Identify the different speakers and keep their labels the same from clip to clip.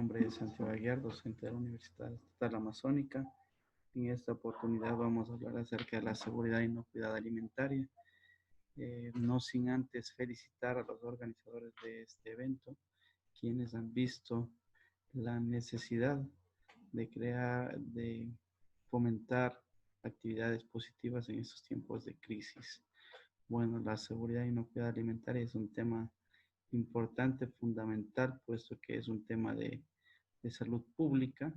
Speaker 1: nombre es Santiago Aguiar, docente de la Universidad Estatal Amazónica. En esta oportunidad vamos a hablar acerca de la seguridad e inocuidad alimentaria. No sin antes felicitar a los organizadores de este evento, quienes han visto la necesidad de fomentar actividades positivas en estos tiempos de crisis. Bueno, la seguridad e inocuidad alimentaria es un tema importante, fundamental, puesto que es un tema de salud pública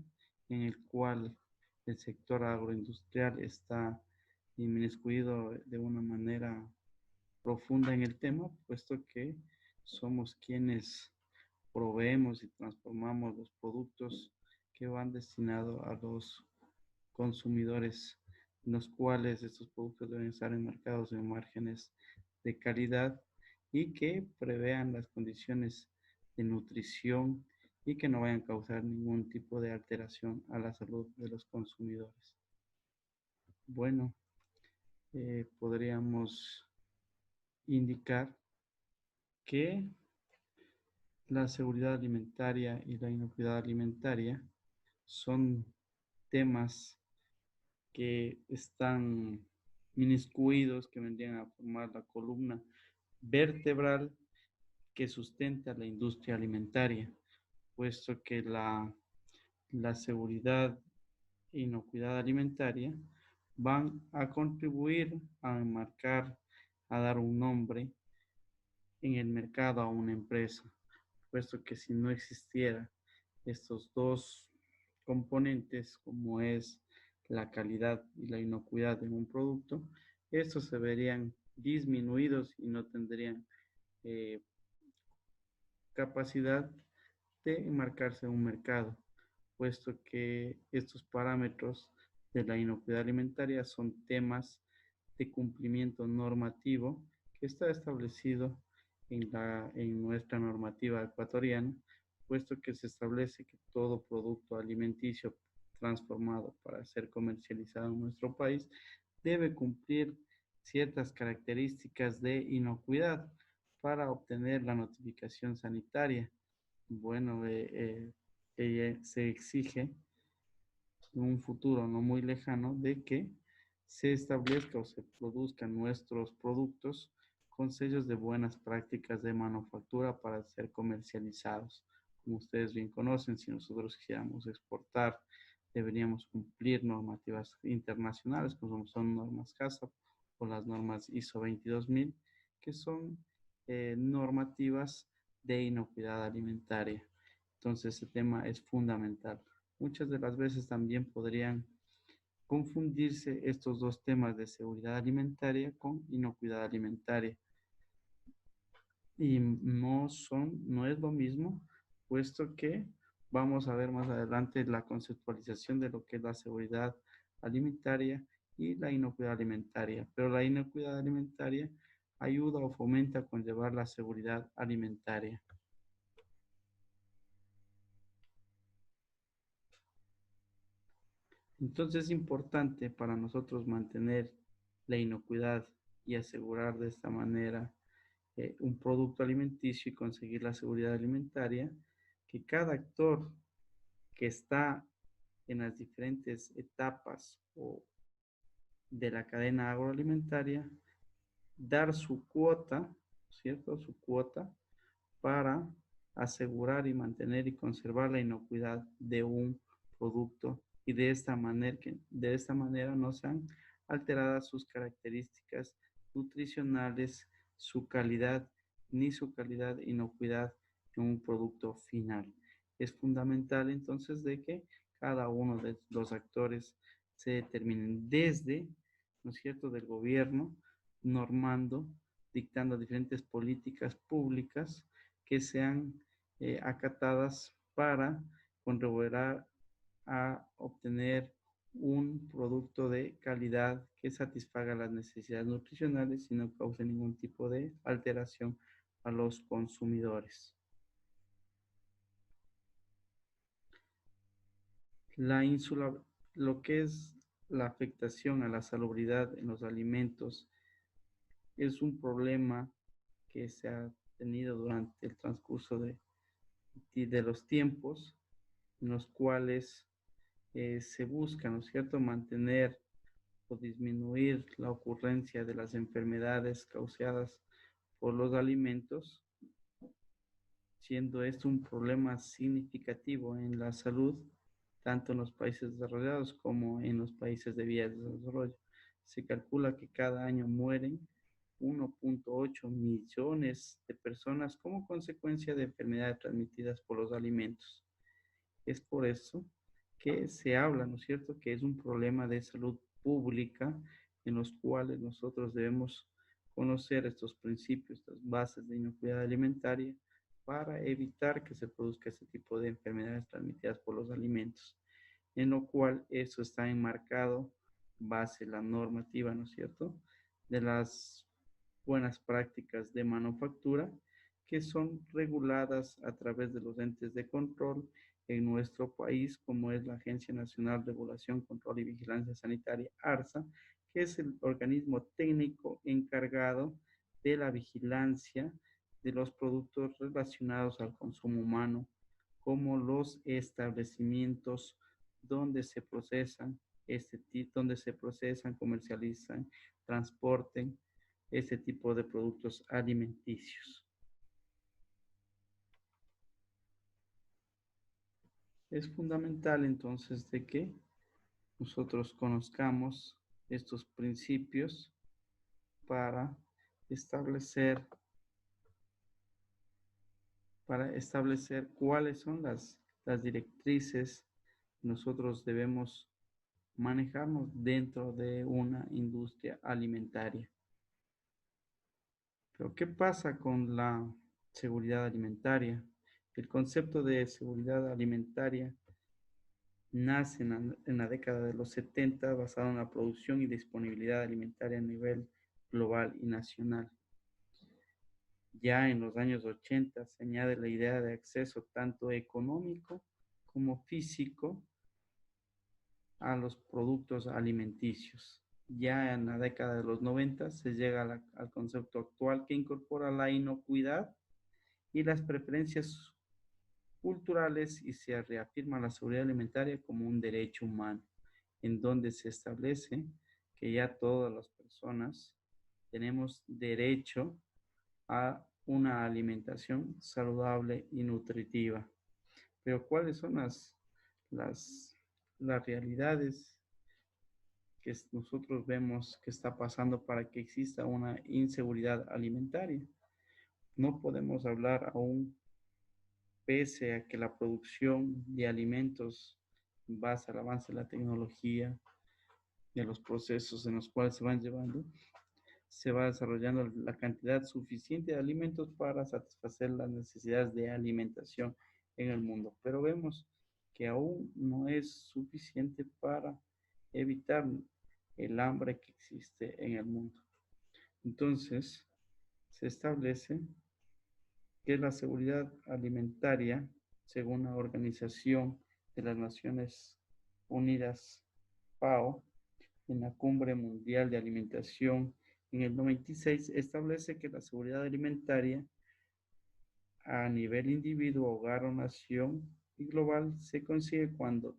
Speaker 1: en el cual el sector agroindustrial está inmiscuido de una manera profunda en el tema, puesto que somos quienes proveemos y transformamos los productos que van destinados a los consumidores, en los cuales estos productos deben estar enmarcados en márgenes de calidad y que prevean las condiciones de nutrición y que no vayan a causar ningún tipo de alteración a la salud de los consumidores. Bueno, podríamos indicar que la seguridad alimentaria y la inocuidad alimentaria son temas que están inmiscuidos, que vendrían a formar la columna vertebral que sustenta la industria alimentaria, puesto que la seguridad e inocuidad alimentaria van a contribuir a enmarcar, a dar un nombre en el mercado a una empresa, puesto que si no existiera estos dos componentes, como es la calidad y la inocuidad en un producto, estos se verían disminuidos y no tendrían eh, capacidad de enmarcarse en un mercado, puesto que estos parámetros de la inocuidad alimentaria son temas de cumplimiento normativo que está establecido en nuestra normativa ecuatoriana, puesto que se establece que todo producto alimenticio transformado para ser comercializado en nuestro país debe cumplir ciertas características de inocuidad para obtener la notificación sanitaria. Bueno, se exige en un futuro no muy lejano de que se establezca o se produzcan nuestros productos con sellos de buenas prácticas de manufactura para ser comercializados. Como ustedes bien conocen, si nosotros quisiéramos exportar, deberíamos cumplir normativas internacionales, como son normas CASA o las normas ISO 22000, que son normativas de inocuidad alimentaria. Entonces, ese tema es fundamental. Muchas de las veces también podrían confundirse estos dos temas de seguridad alimentaria con inocuidad alimentaria. Y no es lo mismo, puesto que vamos a ver más adelante la conceptualización de lo que es la seguridad alimentaria y la inocuidad alimentaria. Pero la inocuidad alimentaria ayuda o fomenta a conllevar la seguridad alimentaria. Entonces es importante para nosotros mantener la inocuidad y asegurar de esta manera un producto alimenticio y conseguir la seguridad alimentaria, que cada actor que está en las diferentes etapas de la cadena agroalimentaria, dar su cuota, ¿cierto? Su cuota para asegurar y mantener y conservar la inocuidad de un producto y de esta manera no sean alteradas sus características nutricionales, su calidad, ni su calidad, inocuidad en un producto final. Es fundamental entonces de que cada uno de los actores se determinen desde, ¿no es cierto?, del gobierno, normando, dictando diferentes políticas públicas que sean acatadas para contribuir a obtener un producto de calidad que satisfaga las necesidades nutricionales y no cause ningún tipo de alteración a los consumidores. La insula, lo que es la afectación a la salubridad en los alimentos es un problema que se ha tenido durante el transcurso de los tiempos, en los cuales se busca, ¿no es cierto?, mantener o disminuir la ocurrencia de las enfermedades causadas por los alimentos, siendo esto un problema significativo en la salud, tanto en los países desarrollados como en los países de vías de desarrollo. Se calcula que cada año mueren 1.8 millones de personas como consecuencia de enfermedades transmitidas por los alimentos. Es por eso que se habla, ¿no es cierto?, que es un problema de salud pública en los cuales nosotros debemos conocer estos principios, estas bases de inocuidad alimentaria para evitar que se produzca este tipo de enfermedades transmitidas por los alimentos, en lo cual eso está enmarcado base la normativa, ¿no es cierto?, de las buenas prácticas de manufactura que son reguladas a través de los entes de control en nuestro país, como es la Agencia Nacional de Regulación, Control y Vigilancia Sanitaria, ARSA, que es el organismo técnico encargado de la vigilancia de los productos relacionados al consumo humano, como los establecimientos donde se procesan donde se procesan, comercializan, transporten este tipo de productos alimenticios. Es fundamental entonces de que nosotros conozcamos estos principios para establecer, cuáles son las directrices que nosotros debemos manejarnos dentro de una industria alimentaria. Pero ¿qué pasa con la seguridad alimentaria? El concepto de seguridad alimentaria nace en la década de los 70 basado en la producción y disponibilidad alimentaria a nivel global y nacional. Ya en los años 80 se añade la idea de acceso tanto económico como físico a los productos alimenticios. Ya en la década de los 90 se llega al concepto actual que incorpora la inocuidad y las preferencias culturales y se reafirma la seguridad alimentaria como un derecho humano, en donde se establece que ya todas las personas tenemos derecho a una alimentación saludable y nutritiva. Pero ¿cuáles son las, las realidades que nosotros vemos que está pasando para que exista una inseguridad alimentaria? No podemos hablar aún, pese a que la producción de alimentos en base al avance de la tecnología y a los procesos en los cuales se van llevando, se va desarrollando la cantidad suficiente de alimentos para satisfacer las necesidades de alimentación en el mundo. Pero vemos que aún no es suficiente para evitar el hambre que existe en el mundo. Entonces, se establece que la seguridad alimentaria, según la Organización de las Naciones Unidas, FAO, en la Cumbre Mundial de Alimentación en el 96, establece que la seguridad alimentaria a nivel individuo, hogar o nación y global se consigue cuando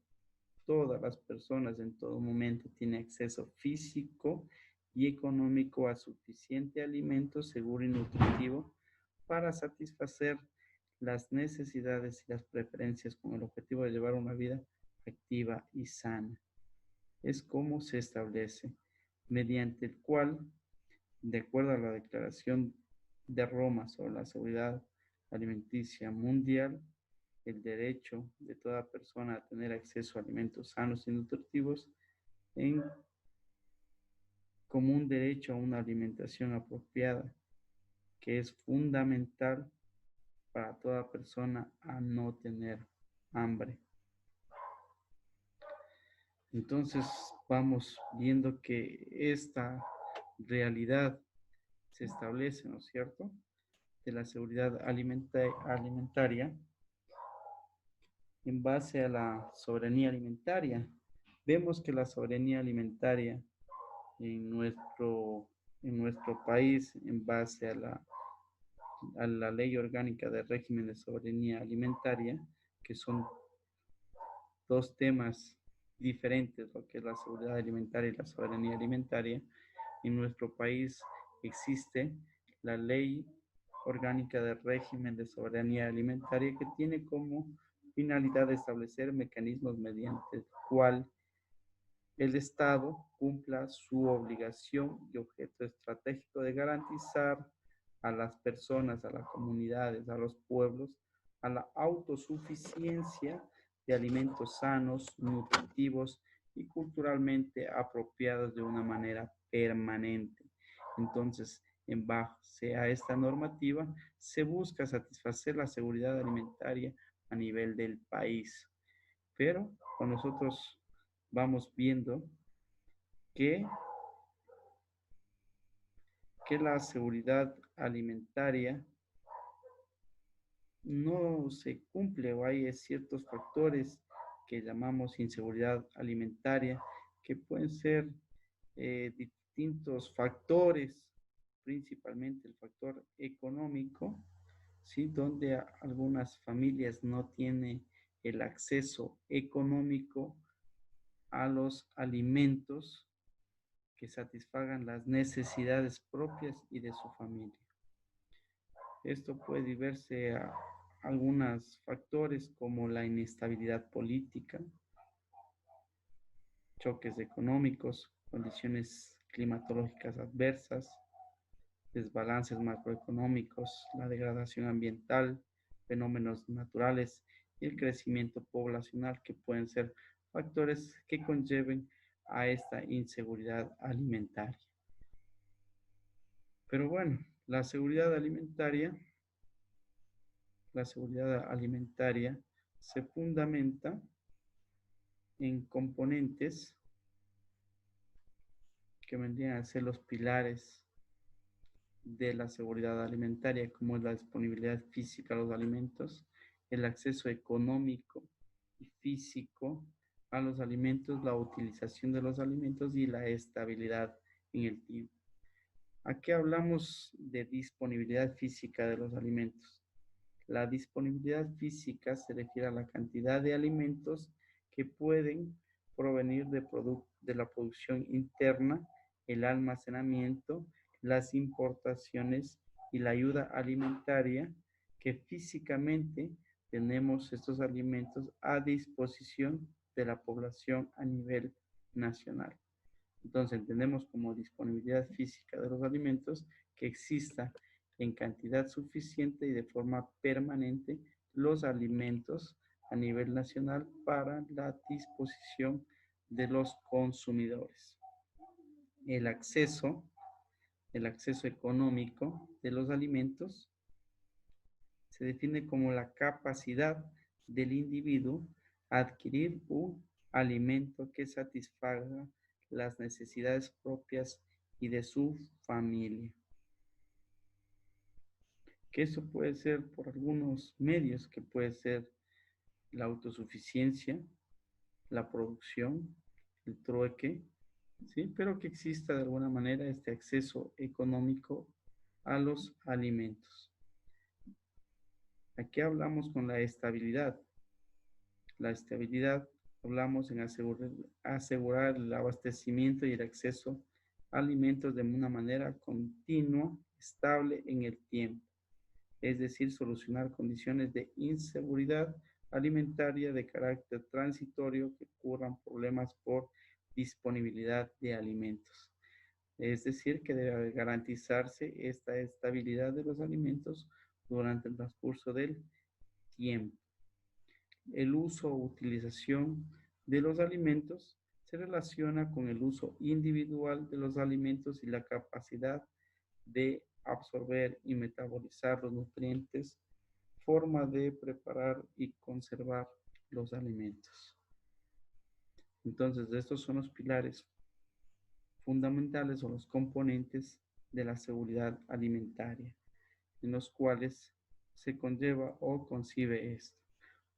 Speaker 1: todas las personas en todo momento tienen acceso físico y económico a suficiente alimento seguro y nutritivo para satisfacer las necesidades y las preferencias con el objetivo de llevar una vida activa y sana. Es como se establece, mediante el cual, de acuerdo a la Declaración de Roma sobre la seguridad alimenticia mundial, el derecho de toda persona a tener acceso a alimentos sanos y nutritivos en, como un derecho a una alimentación apropiada, que es fundamental para toda persona a no tener hambre. Entonces vamos viendo que esta realidad se establece, ¿no es cierto?, de la seguridad alimentaria en base a la soberanía alimentaria. Vemos que la soberanía alimentaria en nuestro país, en base a la Ley Orgánica de Régimen de Soberanía Alimentaria, que son dos temas diferentes, lo que es la seguridad alimentaria y la soberanía alimentaria. En nuestro país existe la Ley Orgánica del Régimen de Soberanía Alimentaria, que tiene como finalidad establecer mecanismos mediante el cual el Estado cumpla su obligación y objeto estratégico de garantizar a las personas, a las comunidades, a los pueblos, a la autosuficiencia de alimentos sanos, nutritivos y culturalmente apropiados de una manera permanente. Entonces, en base a esta normativa, se busca satisfacer la seguridad alimentaria a nivel del país. Pero con nosotros vamos viendo que, que la seguridad alimentaria no se cumple o hay ciertos factores que llamamos inseguridad alimentaria, que pueden ser distintos factores, principalmente el factor económico, ¿sí? Donde algunas familias no tienen el acceso económico a los alimentos que satisfagan las necesidades propias y de su familia. Esto puede deberse a algunos factores como la inestabilidad política, choques económicos, condiciones climatológicas adversas, desbalances macroeconómicos, la degradación ambiental, fenómenos naturales y el crecimiento poblacional, que pueden ser factores que conlleven a esta inseguridad alimentaria. Pero bueno, la seguridad alimentaria se fundamenta en componentes que vendrían a ser los pilares de la seguridad alimentaria, como es la disponibilidad física a los alimentos, el acceso económico y físico a los alimentos, la utilización de los alimentos y la estabilidad en el tiempo. Aquí hablamos de disponibilidad física de los alimentos. La disponibilidad física se refiere a la cantidad de alimentos que pueden provenir de la producción interna, el almacenamiento, las importaciones y la ayuda alimentaria, que físicamente tenemos estos alimentos a disposición de la población a nivel nacional. Entonces entendemos como disponibilidad física de los alimentos que exista en cantidad suficiente y de forma permanente los alimentos a nivel nacional para la disposición de los consumidores. El acceso, el acceso económico de los alimentos se define como la capacidad del individuo a adquirir un alimento que satisfaga las necesidades propias y de su familia. Que eso puede ser por algunos medios, que puede ser la autosuficiencia, la producción, el trueque, ¿sí? Pero que exista de alguna manera este acceso económico a los alimentos. Aquí hablamos con la estabilidad. La estabilidad, hablamos en asegurar el abastecimiento y el acceso a alimentos de una manera continua, estable en el tiempo. Es decir, solucionar condiciones de inseguridad alimentaria de carácter transitorio que ocurran problemas por disponibilidad de alimentos. Es decir, que debe garantizarse esta estabilidad de los alimentos durante el transcurso del tiempo. El uso o utilización de los alimentos se relaciona con el uso individual de los alimentos y la capacidad de absorber y metabolizar los nutrientes, forma de preparar y conservar los alimentos. Entonces, estos son los pilares fundamentales o los componentes de la seguridad alimentaria, en los cuales se conlleva o concibe esto.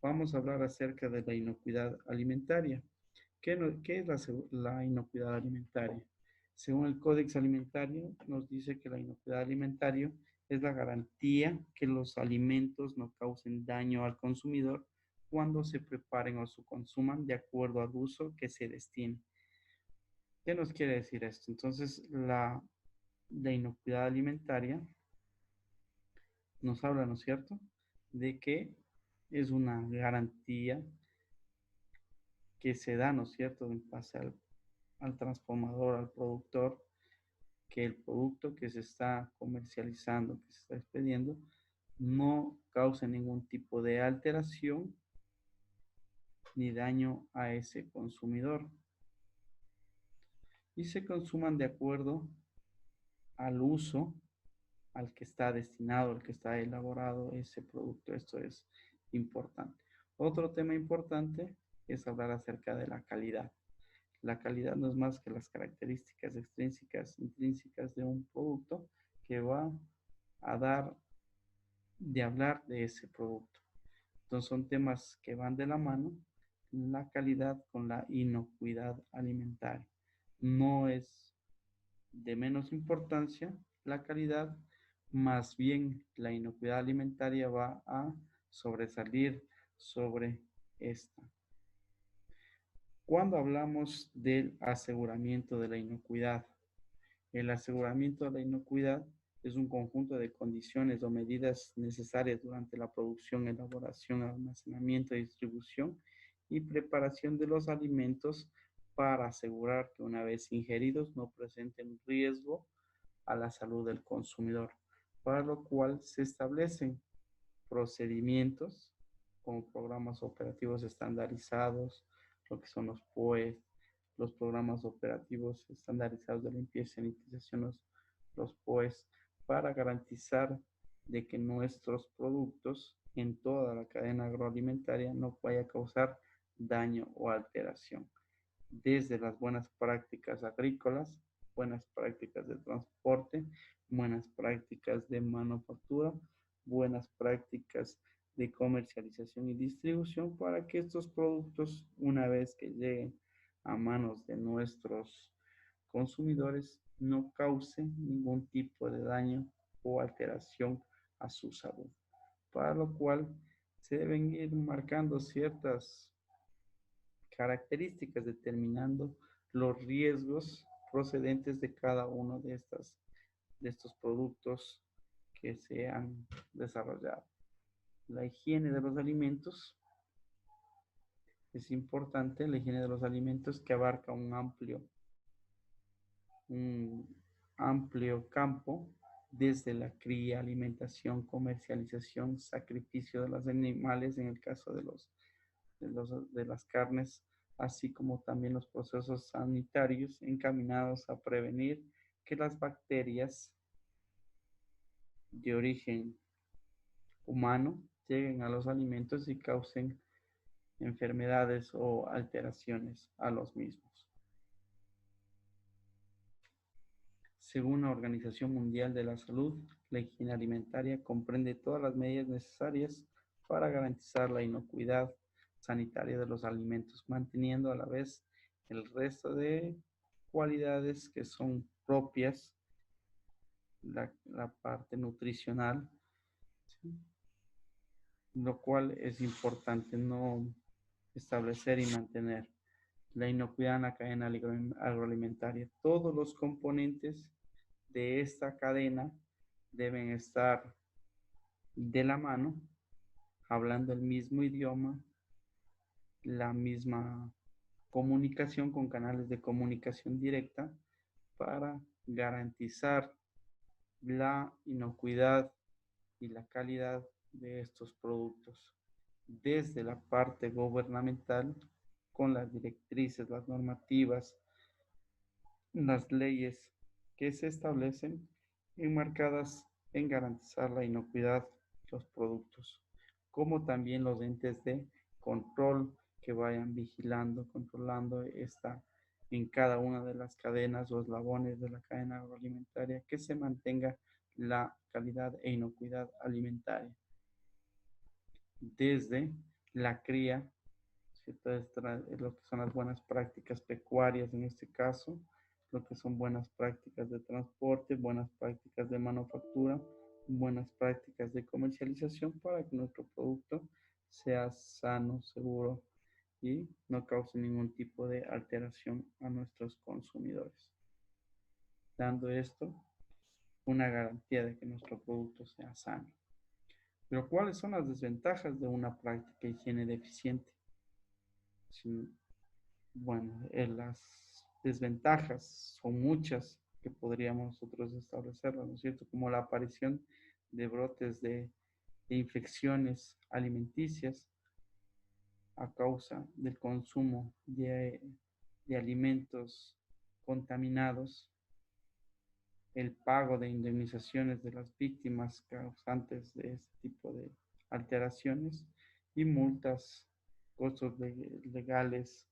Speaker 1: Vamos a hablar acerca de la inocuidad alimentaria. ¿Qué es la inocuidad alimentaria? Según el Códex Alimentario, nos dice que la inocuidad alimentaria es la garantía que los alimentos no causen daño al consumidor cuando se preparen o se consuman de acuerdo al uso que se destine. ¿Qué nos quiere decir esto? Entonces, la inocuidad alimentaria nos habla, ¿no es cierto?, de que es una garantía que se da, ¿no es cierto?, en base al transformador, al productor, que el producto que se está comercializando, que se está expediendo, no cause ningún tipo de alteración ni daño a ese consumidor y se consuman de acuerdo al uso al que está destinado, al que está elaborado ese producto. Esto es importante. Otro tema importante es hablar acerca de la calidad. La calidad no es más que las características extrínsecas, intrínsecas de un producto que va a dar de hablar de ese producto. Entonces son temas que van de la mano, la calidad con la inocuidad alimentaria. No es de menos importancia la calidad, más bien la inocuidad alimentaria va a sobresalir sobre esta. Cuando hablamos del aseguramiento de la inocuidad, el aseguramiento de la inocuidad es un conjunto de condiciones o medidas necesarias durante la producción, elaboración, almacenamiento, distribución y preparación de los alimentos para asegurar que una vez ingeridos no presenten riesgo a la salud del consumidor, para lo cual se establecen procedimientos como programas operativos estandarizados, lo que son los POE, los programas operativos estandarizados de limpieza y sanitización, los POEs, para garantizar de que nuestros productos en toda la cadena agroalimentaria no vaya a causar daño o alteración. Desde las buenas prácticas agrícolas, buenas prácticas de transporte, buenas prácticas de manufactura, buenas prácticas de comercialización y distribución para que estos productos, una vez que lleguen a manos de nuestros consumidores, no causen ningún tipo de daño o alteración a su salud. Para lo cual se deben ir marcando ciertas características determinando los riesgos procedentes de cada uno de estos productos que se han desarrollado. La higiene de los alimentos es importante, la higiene de los alimentos que abarca un amplio campo desde la cría, alimentación, comercialización, sacrificio de los animales en el caso de las carnes, así como también los procesos sanitarios encaminados a prevenir que las bacterias de origen humano lleguen a los alimentos y causen enfermedades o alteraciones a los mismos. Según la Organización Mundial de la Salud, la higiene alimentaria comprende todas las medidas necesarias para garantizar la inocuidad sanitaria de los alimentos, manteniendo a la vez el resto de cualidades que son propias, la parte nutricional, ¿sí? Lo cual es importante no establecer y mantener la inocuidad en la cadena agroalimentaria. Todos los componentes de esta cadena deben estar de la mano, hablando el mismo idioma, la misma comunicación con canales de comunicación directa para garantizar la inocuidad y la calidad de estos productos. Desde la parte gubernamental, con las directrices, las normativas, las leyes que se establecen enmarcadas en garantizar la inocuidad de los productos, como también los entes de control que vayan vigilando, controlando esta en cada una de las cadenas o eslabones de la cadena agroalimentaria, que se mantenga la calidad e inocuidad alimentaria. Desde la cría, lo que son las buenas prácticas pecuarias en este caso, lo que son buenas prácticas de transporte, buenas prácticas de manufactura, buenas prácticas de comercialización para que nuestro producto sea sano, seguro y no cause ningún tipo de alteración a nuestros consumidores, dando esto una garantía de que nuestro producto sea sano. Pero ¿cuáles son las desventajas de una práctica de higiene deficiente? Sí, bueno, las desventajas son muchas que podríamos nosotros establecerlas, ¿no es cierto? Como la aparición de brotes de infecciones alimenticias a causa del consumo de alimentos contaminados, el pago de indemnizaciones de las víctimas causantes de este tipo de alteraciones y multas, costos legales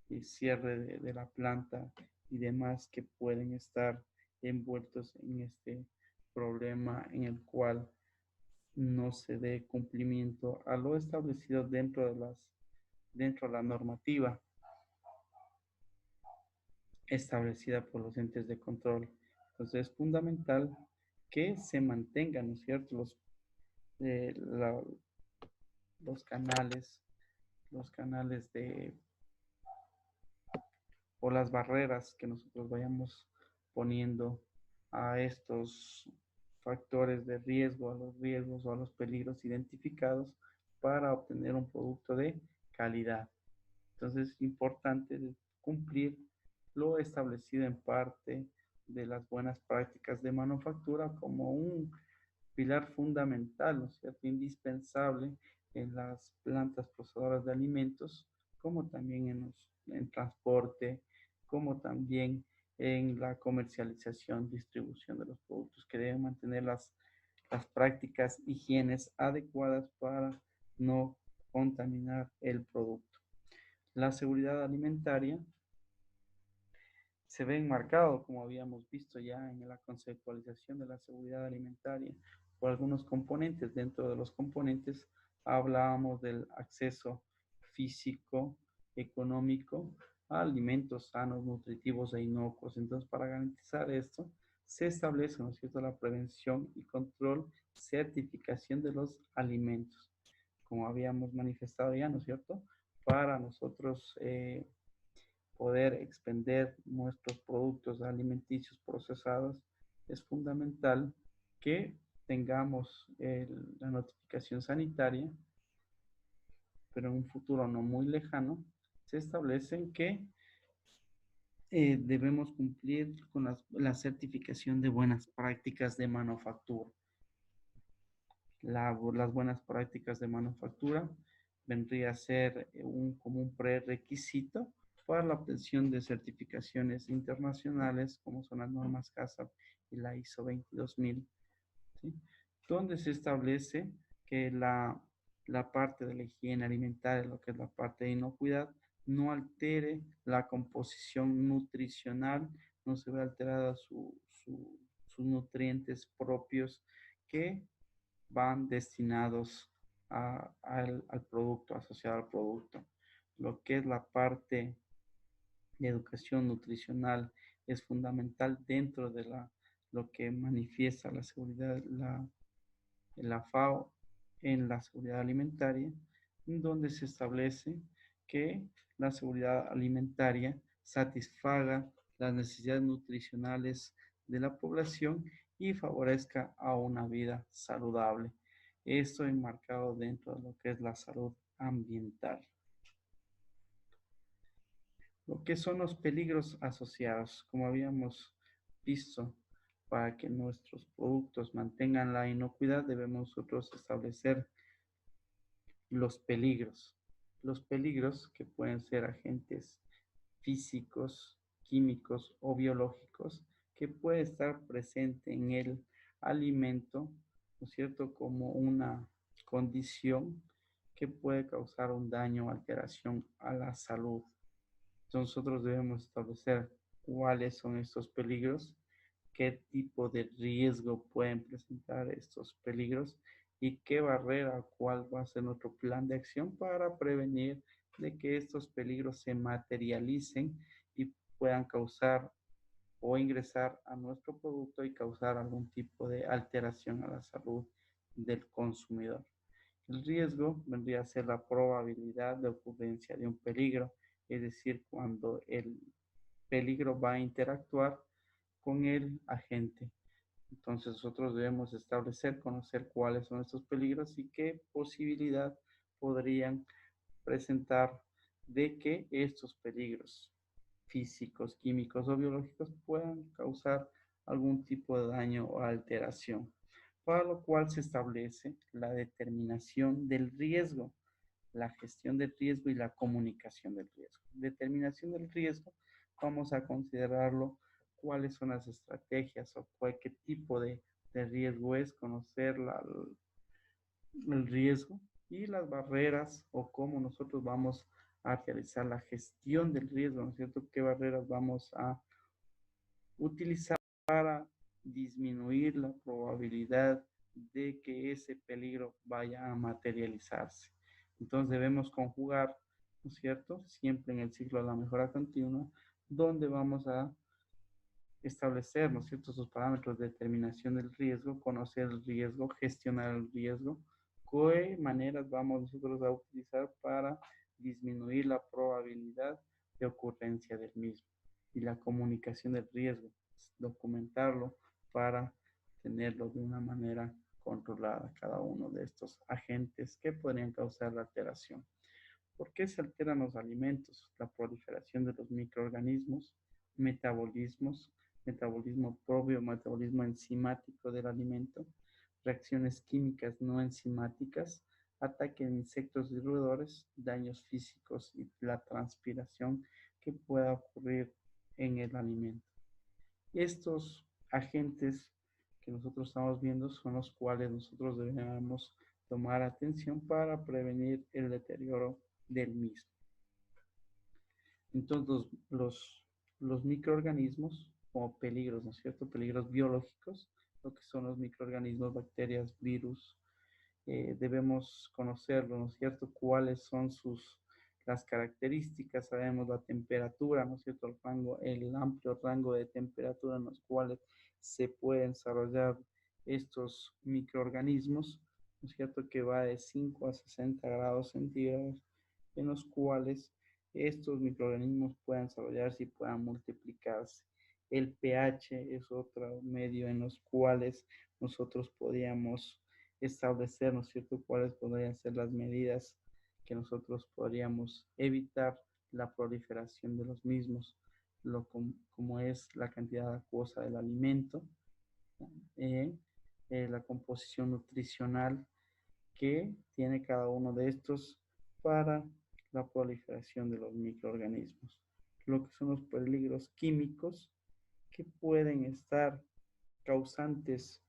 Speaker 1: y cierre de la planta y demás que pueden estar envueltos en este problema en el cual no se dé cumplimiento a lo establecido dentro de la normativa establecida por los entes de control. Entonces es fundamental que se mantengan, ¿no es cierto?, eh, la- los canales, los canales o las barreras que nosotros vayamos poniendo a estos factores de riesgo, a los riesgos o a los peligros identificados para obtener un producto de calidad. Entonces es importante cumplir lo establecido en parte de las buenas prácticas de manufactura como un pilar fundamental, ¿no es cierto?, indispensable en las plantas procesadoras de alimentos, como también en transporte, como también en la comercialización, distribución de los productos, que deben mantener las prácticas higienes adecuadas para no contaminar el producto. La seguridad alimentaria se ve enmarcado, como habíamos visto ya en la conceptualización de la seguridad alimentaria, por algunos componentes. Dentro de los componentes hablábamos del acceso físico, económico a alimentos sanos, nutritivos e inocuos. Entonces, para garantizar esto, se establece, ¿no es cierto?, la prevención y control, certificación de los alimentos, como habíamos manifestado ya, ¿no es cierto?, para nosotros poder expender nuestros productos alimenticios procesados, es fundamental que tengamos la notificación sanitaria, pero en un futuro no muy lejano, se establecen que debemos cumplir con la certificación de buenas prácticas de manufactura. Las buenas prácticas de manufactura vendría a ser como un prerequisito para la obtención de certificaciones internacionales, como son las normas HACCP y la ISO 22000, ¿sí?, donde se establece que la parte de la higiene alimentaria, lo que es la parte de inocuidad, no altere la composición nutricional, no se ve alterada sus nutrientes propios que van destinados al producto, asociado al producto. Lo que es la parte de educación nutricional es fundamental dentro de lo que manifiesta la seguridad, la FAO en la seguridad alimentaria, donde se establece que la seguridad alimentaria satisfaga las necesidades nutricionales de la población y favorezca a una vida saludable. Esto enmarcado dentro de lo que es la salud ambiental. Lo que son los peligros asociados, como habíamos visto, para que nuestros productos mantengan la inocuidad, debemos nosotros establecer los peligros. Los peligros que pueden ser agentes físicos, químicos o biológicos que puede estar presente en el alimento, ¿no es cierto?, como una condición que puede causar un daño o alteración a la salud. Entonces, nosotros debemos establecer cuáles son estos peligros, qué tipo de riesgo pueden presentar estos peligros y qué barrera, cuál va a ser nuestro plan de acción para prevenir de que estos peligros se materialicen y puedan causar o ingresar a nuestro producto y causar algún tipo de alteración a la salud del consumidor. El riesgo vendría a ser la probabilidad de ocurrencia de un peligro, es decir, cuando el peligro va a interactuar con el agente. Entonces nosotros debemos establecer, conocer cuáles son estos peligros y qué posibilidad podrían presentar de que estos peligros físicos, químicos o biológicos puedan causar algún tipo de daño o alteración, para lo cual se establece la determinación del riesgo, la gestión del riesgo y la comunicación del riesgo. Determinación del riesgo, vamos a considerarlo cuáles son las estrategias o qué tipo de riesgo es, conocer el riesgo y las barreras o cómo nosotros vamos a realizar la gestión del riesgo, ¿no es cierto? ¿Qué barreras vamos a utilizar para disminuir la probabilidad de que ese peligro vaya a materializarse? Entonces debemos conjugar, ¿no es cierto? Siempre en el ciclo de la mejora continua, donde vamos a establecer, ¿no es cierto?, sus parámetros de determinación del riesgo, conocer el riesgo, gestionar el riesgo, qué maneras vamos nosotros a utilizar para disminuir la probabilidad de ocurrencia del mismo y la comunicación del riesgo, documentarlo para tenerlo de una manera controlada, cada uno de estos agentes que podrían causar la alteración. ¿Por qué se alteran los alimentos? La proliferación de los microorganismos, metabolismos, metabolismo propio, metabolismo enzimático del alimento, reacciones químicas no enzimáticas, ataque de insectos y roedores, daños físicos y la transpiración que pueda ocurrir en el alimento. Estos agentes que nosotros estamos viendo son los cuales nosotros debemos tomar atención para prevenir el deterioro del mismo. Entonces, los microorganismos como peligros, ¿no es cierto? Peligros biológicos, lo que son los microorganismos, bacterias, virus, debemos conocerlo, ¿no es cierto? Cuáles son las características, sabemos la temperatura, ¿no es cierto? El amplio rango de temperatura en los cuales se pueden desarrollar estos microorganismos, ¿no es cierto? Que va de 5 a 60 grados centígrados, en los cuales estos microorganismos puedan desarrollarse y puedan multiplicarse. El pH es otro medio en los cuales nosotros podíamos establecer, ¿no es cierto?, cuáles podrían ser las medidas que nosotros podríamos evitar la proliferación de los mismos, como es la cantidad acuosa del alimento, eh, la composición nutricional que tiene cada uno de estos para la proliferación de los microorganismos. Lo que son los peligros químicos que pueden estar causantes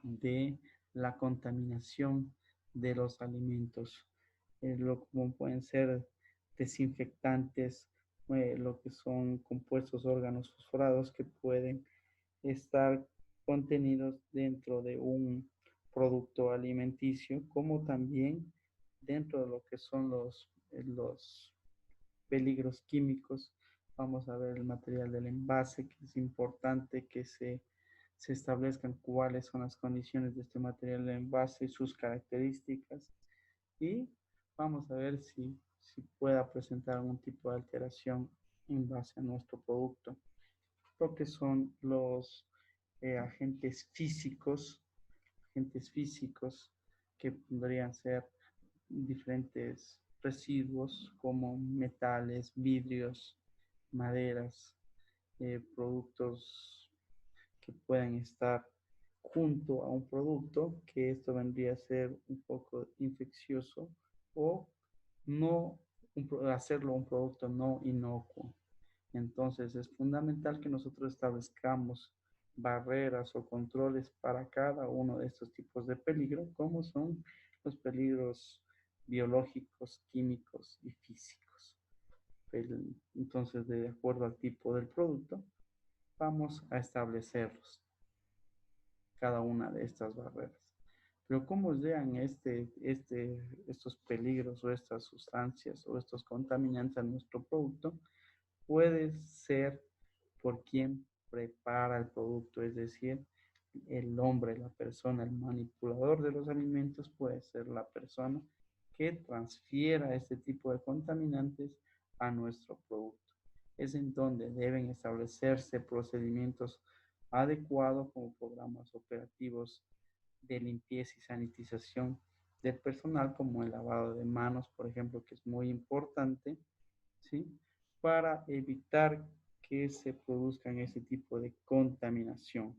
Speaker 1: de la contaminación de los alimentos, como pueden ser desinfectantes, lo que son compuestos órganos fosforados que pueden estar contenidos dentro de un producto alimenticio, como también dentro de lo que son los peligros químicos. Vamos a ver el material del envase, que es importante que se establezcan cuáles son las condiciones de este material de envase y sus características. Y vamos a ver si pueda presentar algún tipo de alteración en base a nuestro producto. Lo que son los agentes físicos que podrían ser diferentes residuos como metales, vidrios, maderas, productos que pueden estar junto a un producto, que esto vendría a ser un poco infeccioso o no hacerlo un producto no inocuo. Entonces es fundamental que nosotros establezcamos barreras o controles para cada uno de estos tipos de peligro, como son los peligros biológicos, químicos y físicos. Entonces, de acuerdo al tipo del producto, vamos a establecerlos, cada una de estas barreras. Pero cómo llegan estos peligros o estas sustancias o estos contaminantes a nuestro producto, puede ser por quien prepara el producto, es decir, El hombre, la persona, el manipulador de los alimentos puede ser la persona que transfiera este tipo de contaminantes a nuestro producto. Es en donde deben establecerse procedimientos adecuados como programas operativos de limpieza y sanitización del personal, como el lavado de manos, por ejemplo, que es muy importante, ¿sí? Para evitar que se produzcan ese tipo de contaminación.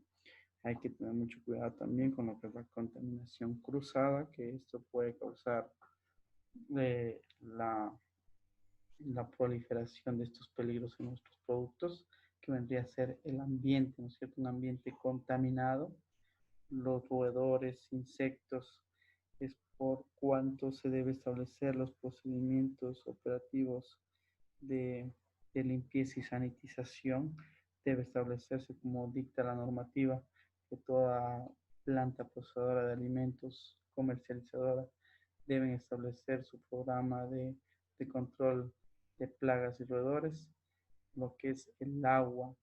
Speaker 1: Hay que tener mucho cuidado también con lo que es la contaminación cruzada, que esto puede causar la proliferación de estos peligros en nuestros productos, que vendría a ser el ambiente, ¿no es cierto? Un ambiente contaminado, los roedores, insectos, es por cuanto se debe establecer los procedimientos operativos de, de limpieza y sanitización. Debe establecerse como dicta la normativa que toda planta procesadora de alimentos comercializadora deben establecer su programa de control de plagas y roedores, lo que es el agua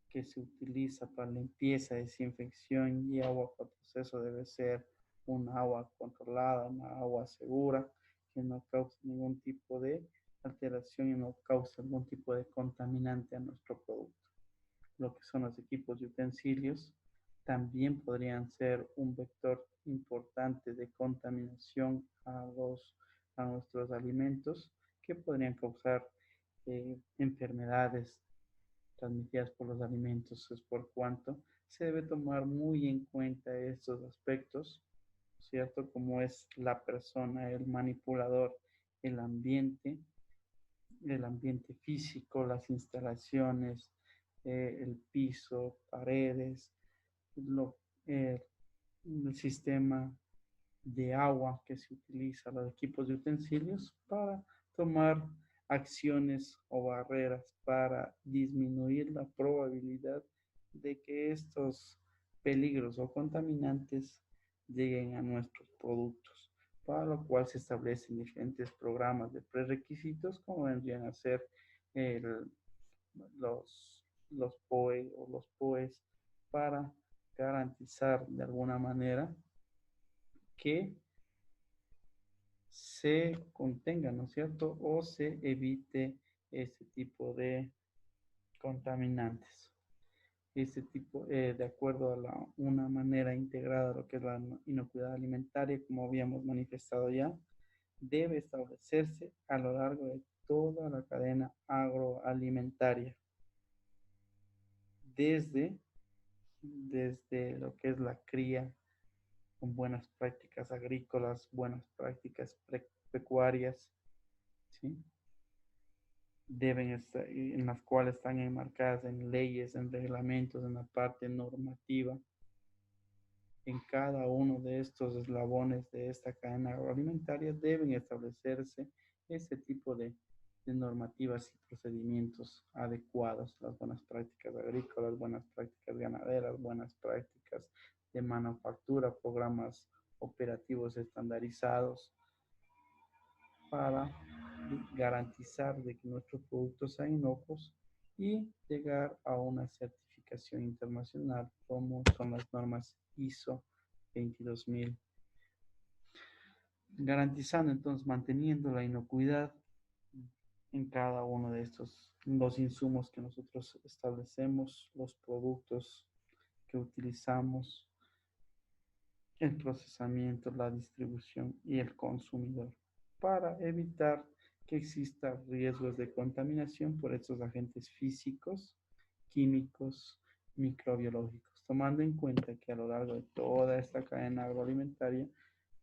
Speaker 1: que se utiliza para limpieza, desinfección y agua para proceso debe ser un agua controlada, una agua segura, que no cause ningún tipo de alteración y no cause algún tipo de contaminante a nuestro producto. Lo que son los equipos y utensilios también podrían ser un vector importante de contaminación a nuestros alimentos que podrían causar enfermedades transmitidas por los alimentos. Es por cuanto se debe tomar muy en cuenta estos aspectos, ¿cierto? Como es la persona, el manipulador, el ambiente, el ambiente físico, las instalaciones, el piso, paredes, lo, eh, el sistema de agua que se utiliza, los equipos de utensilios para tomar acciones o barreras para disminuir la probabilidad de que estos peligros o contaminantes lleguen a nuestros productos, para lo cual se establecen diferentes programas de prerequisitos como vendrían a ser el, los POE o los POEs para garantizar de alguna manera que se contenga, ¿no es cierto? O se evite este tipo de contaminantes. Este tipo, de acuerdo a una manera integrada de lo que es la inocuidad alimentaria, como habíamos manifestado ya, debe establecerse a lo largo de toda la cadena agroalimentaria, desde, desde lo que es la cría, con buenas prácticas agrícolas, buenas prácticas pecuarias, ¿sí? Deben estar, en las cuales están enmarcadas en leyes, en reglamentos, en la parte normativa. En cada uno de estos eslabones de esta cadena agroalimentaria deben establecerse ese tipo de normativas y procedimientos adecuados, las buenas prácticas agrícolas, buenas prácticas ganaderas, buenas prácticas de manufactura, programas operativos estandarizados para garantizar de que nuestros productos sean inocuos y llegar a una certificación internacional como son las normas ISO 22000, garantizando entonces manteniendo la inocuidad en cada uno de estos los insumos que nosotros establecemos, los productos que utilizamos, el procesamiento, la distribución y el consumidor, para evitar que exista riesgos de contaminación por estos agentes físicos, químicos, microbiológicos, tomando en cuenta que a lo largo de toda esta cadena agroalimentaria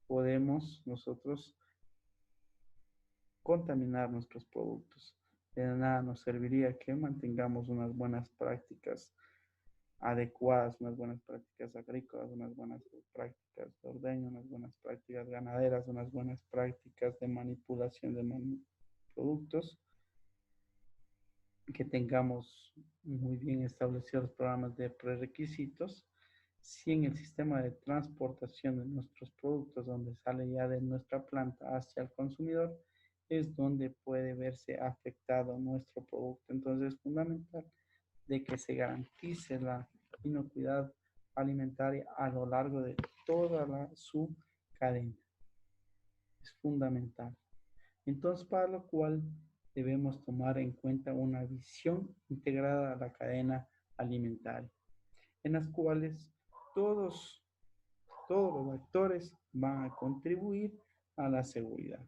Speaker 1: podemos nosotros contaminar nuestros productos. De nada nos serviría que mantengamos unas buenas prácticas adecuadas, unas buenas prácticas agrícolas, unas buenas prácticas de ordeño, unas buenas prácticas ganaderas, unas buenas prácticas de manipulación de productos, que tengamos muy bien establecidos programas de prerequisitos. Si en el sistema de transportación de nuestros productos, donde sale ya de nuestra planta hacia el consumidor, es donde puede verse afectado nuestro producto. Entonces es fundamental de que se garantice la inocuidad alimentaria a lo largo de toda su cadena. Es fundamental. Entonces, para lo cual debemos tomar en cuenta una visión integrada a la cadena alimentaria, en las cuales todos, todos los actores van a contribuir a la seguridad.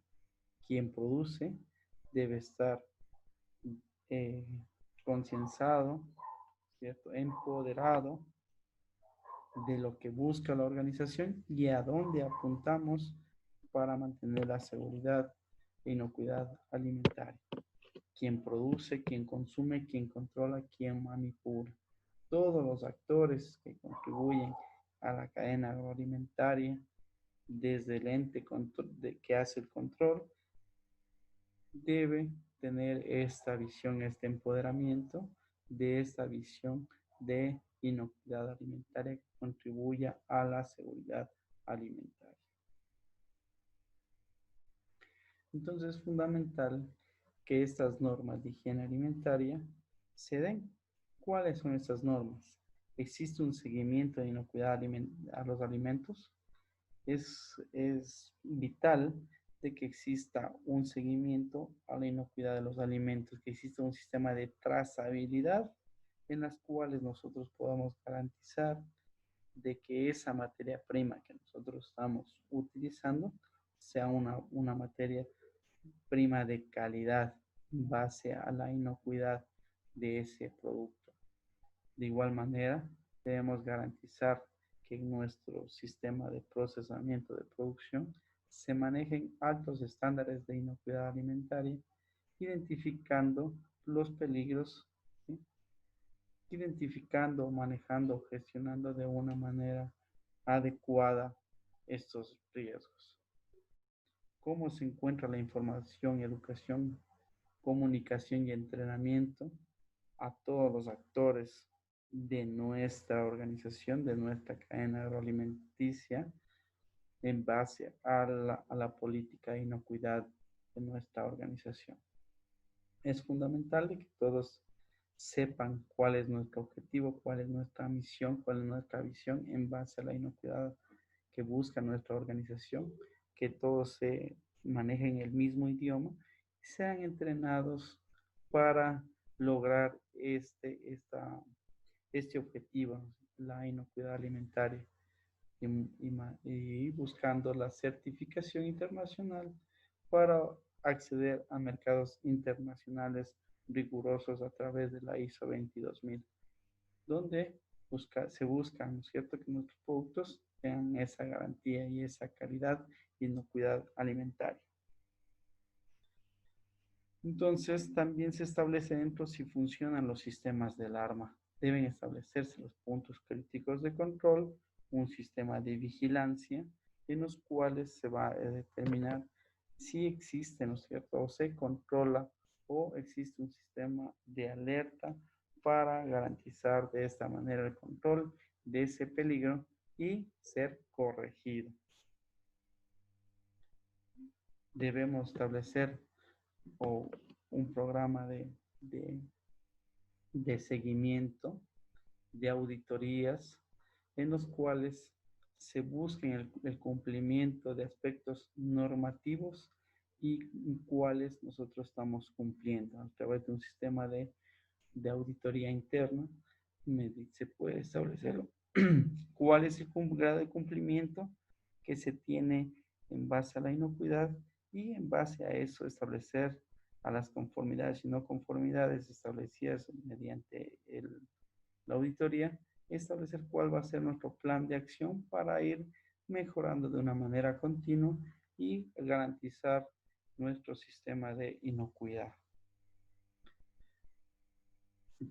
Speaker 1: Quien produce debe estar eh, concienciado, ¿cierto? Empoderado de lo que busca la organización y a dónde apuntamos para mantener la seguridad e inocuidad alimentaria. Quien produce, quien consume, quien controla, quien manipula. Todos los actores que contribuyen a la cadena agroalimentaria, desde el ente que hace el control, debe tener esta visión, este empoderamiento de esta visión de inocuidad alimentaria que contribuya a la seguridad alimentaria. Entonces es fundamental que estas normas de higiene alimentaria se den. ¿Cuáles son estas normas? ¿Existe un seguimiento de inocuidad a los alimentos? Es vital de que exista un seguimiento a la inocuidad de los alimentos, que exista un sistema de trazabilidad en las cuales nosotros podamos garantizar de que esa materia prima que nosotros estamos utilizando sea una materia prima de calidad en base a la inocuidad de ese producto. De igual manera, debemos garantizar que en nuestro sistema de procesamiento de producción se manejen altos estándares de inocuidad alimentaria, identificando los peligros, ¿sí? Identificando, manejando, gestionando de una manera adecuada estos riesgos. ¿Cómo se encuentra la información, educación, comunicación y entrenamiento a todos los actores de nuestra organización, de nuestra cadena agroalimenticia, en base a la política de inocuidad de nuestra organización? Es fundamental de que todos sepan cuál es nuestro objetivo, cuál es nuestra misión, cuál es nuestra visión en base a la inocuidad que busca nuestra organización, que todos se manejen el mismo idioma y sean entrenados para lograr este objetivo, la inocuidad alimentaria, y buscando la certificación internacional para acceder a mercados internacionales rigurosos a través de la ISO 22000, donde se busca, ¿no es cierto?, que nuestros productos tengan esa garantía y esa calidad y inocuidad alimentaria. Entonces, también se establece dentro si funcionan los sistemas de alarma. Deben establecerse los puntos críticos de control, un sistema de vigilancia en los cuales se va a determinar si existe, ¿no es cierto?, o se controla o existe un sistema de alerta para garantizar de esta manera el control de ese peligro y ser corregido. Debemos establecer o un programa de seguimiento, de auditorías, en los cuales se busquen el cumplimiento de aspectos normativos y cuáles nosotros estamos cumpliendo a través de un sistema de auditoría interna. Se puede establecer cuál es el grado de cumplimiento que se tiene en base a la inocuidad y en base a eso establecer a las conformidades y no conformidades establecidas mediante la auditoría, establecer cuál va a ser nuestro plan de acción para ir mejorando de una manera continua y garantizar nuestro sistema de inocuidad.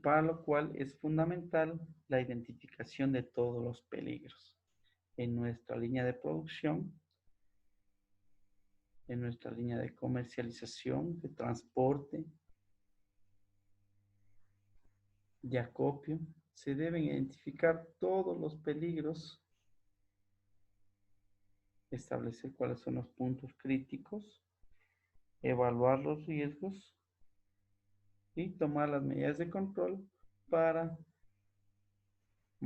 Speaker 1: Para lo cual es fundamental la identificación de todos los peligros en nuestra línea de producción, en nuestra línea de comercialización, de transporte, de acopio. Se deben identificar todos los peligros, establecer cuáles son los puntos críticos, evaluar los riesgos y tomar las medidas de control para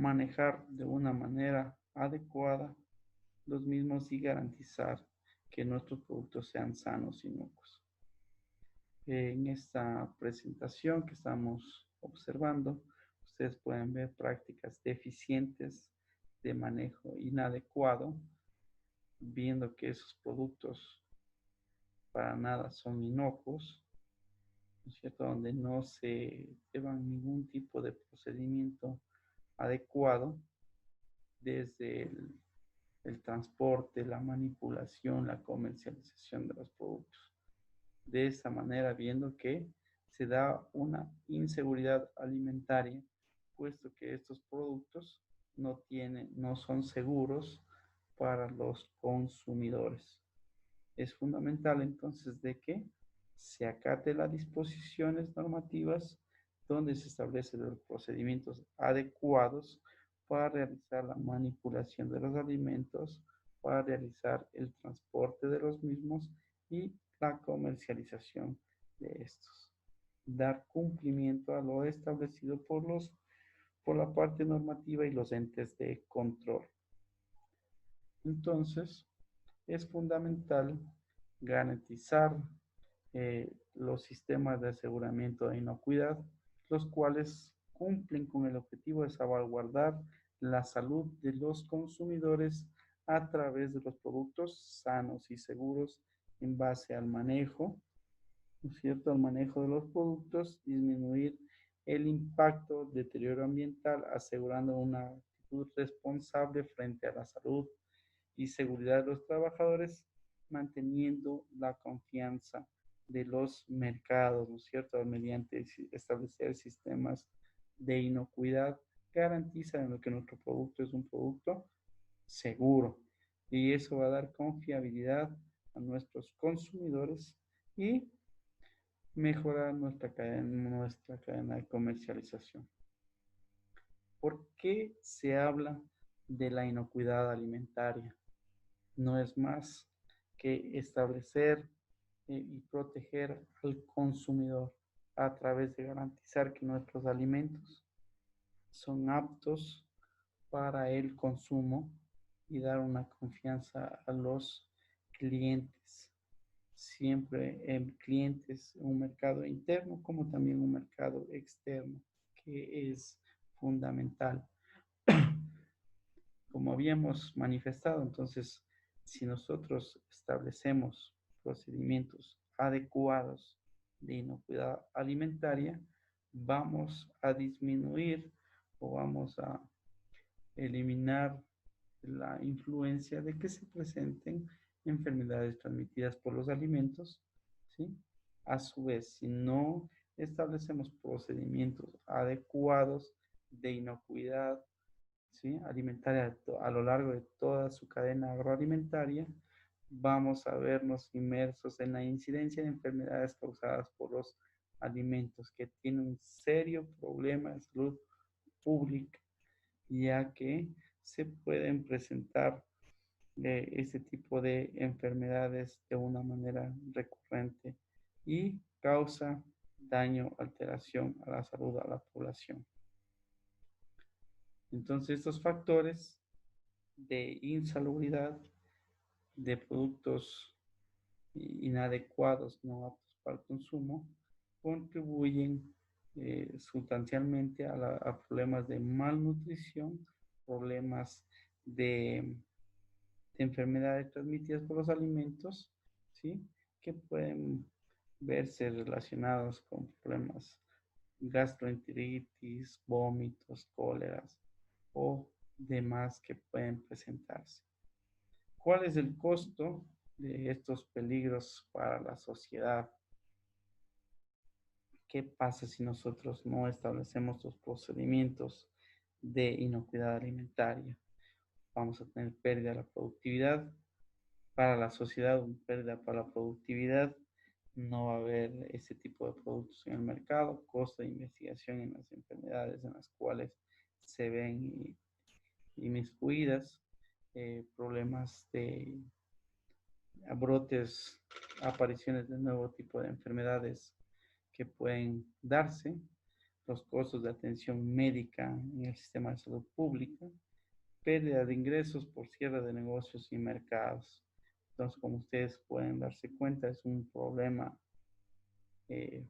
Speaker 1: manejar de una manera adecuada los mismos y garantizar que nuestros productos sean sanos y inocuos. En esta presentación que estamos observando, ustedes pueden ver prácticas deficientes de manejo inadecuado, viendo que esos productos para nada son inocuos, ¿no es cierto? Donde no se llevan ningún tipo de procedimiento adecuado desde el transporte, la manipulación, la comercialización de los productos. De esta manera, viendo que se da una inseguridad alimentaria, puesto que estos productos no son seguros para los consumidores. Es fundamental entonces de que se acate las disposiciones normativas donde se establecen los procedimientos adecuados para realizar la manipulación de los alimentos, para realizar el transporte de los mismos y la comercialización de estos. Dar cumplimiento a lo establecido por la parte normativa y los entes de control. Entonces, es fundamental garantizar los sistemas de aseguramiento de inocuidad, los cuales cumplen con el objetivo de salvaguardar la salud de los consumidores a través de los productos sanos y seguros en base al manejo, ¿no es cierto?, al manejo de los productos, disminuir el impacto, deterioro ambiental, asegurando una actitud responsable frente a la salud y seguridad de los trabajadores, manteniendo la confianza de los mercados, ¿no es cierto?, mediante establecer sistemas de inocuidad, garantizan que nuestro producto es un producto seguro y eso va a dar confiabilidad a nuestros consumidores y mejorar nuestra cadena de comercialización. ¿Por qué se habla de la inocuidad alimentaria? No es más que establecer y proteger al consumidor a través de garantizar que nuestros alimentos son aptos para el consumo y dar una confianza a los clientes. Siempre en clientes, un mercado interno como también un mercado externo, que es fundamental. Como habíamos manifestado, entonces, si nosotros establecemos procedimientos adecuados de inocuidad alimentaria, vamos a disminuir o vamos a eliminar la influencia de que se presenten enfermedades transmitidas por los alimentos, ¿sí? A su vez, si no establecemos procedimientos adecuados de inocuidad, ¿sí?, alimentaria a lo largo de toda su cadena agroalimentaria, vamos a vernos inmersos en la incidencia de enfermedades causadas por los alimentos que tienen un serio problema de salud pública, ya que se pueden presentar este tipo de enfermedades de una manera recurrente y causa daño, alteración a la salud de la población. Entonces, estos factores de insalubridad, de productos inadecuados, no aptos para el consumo, contribuyen sustancialmente a problemas de malnutrición, problemas de enfermedades transmitidas por los alimentos, ¿sí?, que pueden verse relacionados con problemas gastroenteritis, vómitos, cóleras o demás que pueden presentarse. ¿Cuál es el costo de estos peligros para la sociedad? ¿Qué pasa si nosotros no establecemos los procedimientos de inocuidad alimentaria? Vamos a tener pérdida de la productividad para la sociedad, pérdida para la productividad, no va a haber ese tipo de productos en el mercado, costo de investigación en las enfermedades en las cuales se ven inmiscuidas, problemas de brotes, apariciones de nuevo tipo de enfermedades que pueden darse. los costos de atención médica en el sistema de salud pública, pérdida de ingresos por cierre de negocios y mercados. Entonces, como ustedes pueden darse cuenta, es un problema eh,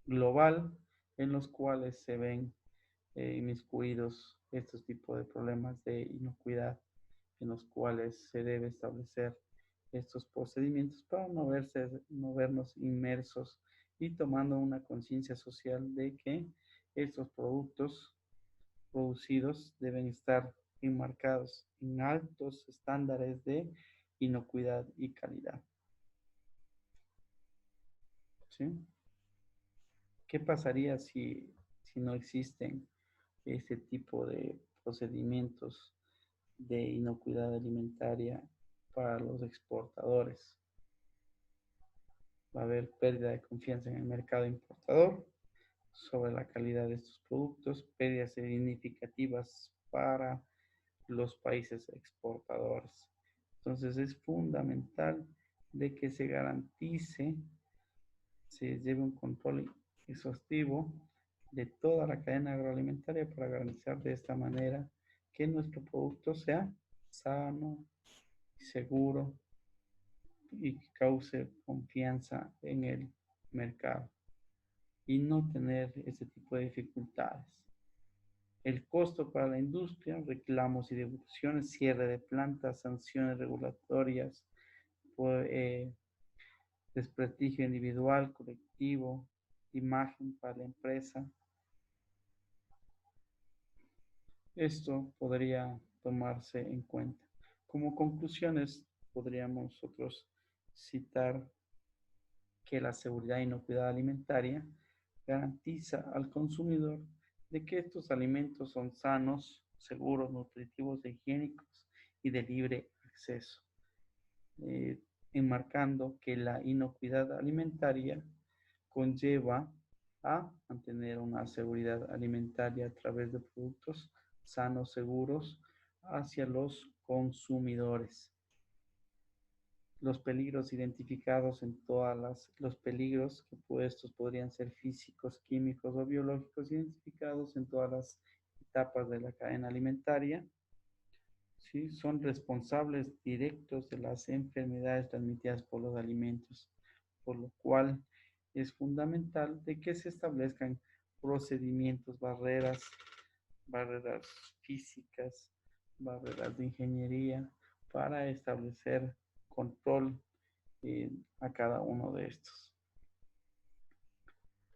Speaker 1: global en los cuales se ven inmiscuidos estos tipos de problemas de inocuidad, en los cuales se debe establecer estos procedimientos para no vernos inmersos y tomando una conciencia social de que estos productos producidos deben estar enmarcados en altos estándares de inocuidad y calidad. ¿Sí? ¿Qué pasaría si no existen este tipo de procedimientos de inocuidad alimentaria para los exportadores? Va a haber pérdida de confianza en el mercado importador sobre la calidad de estos productos, pérdidas significativas para los países exportadores. Entonces es fundamental de que se garantice, se lleve un control exhaustivo de toda la cadena agroalimentaria para garantizar de esta manera que nuestro producto sea sano, seguro y que cause confianza en el mercado y no tener ese tipo de dificultades. El costo para la industria, reclamos y devoluciones, cierre de plantas, sanciones regulatorias, desprestigio individual, colectivo, imagen para la empresa. Esto podría tomarse en cuenta. Como conclusiones, podríamos nosotros citar que la seguridad y inocuidad alimentaria garantiza al consumidor de que estos alimentos son sanos, seguros, nutritivos, higiénicos y de libre acceso, eh, enmarcando que la inocuidad alimentaria conlleva a mantener una seguridad alimentaria a través de productos sanos, seguros hacia los consumidores. Los peligros identificados en los peligros que estos podrían ser físicos, químicos o biológicos identificados en todas las etapas de la cadena alimentaria, ¿sí? Son responsables directos de las enfermedades transmitidas por los alimentos, por lo cual es fundamental de que se establezcan procedimientos, barreras físicas, barreras de ingeniería para establecer control a cada uno de estos.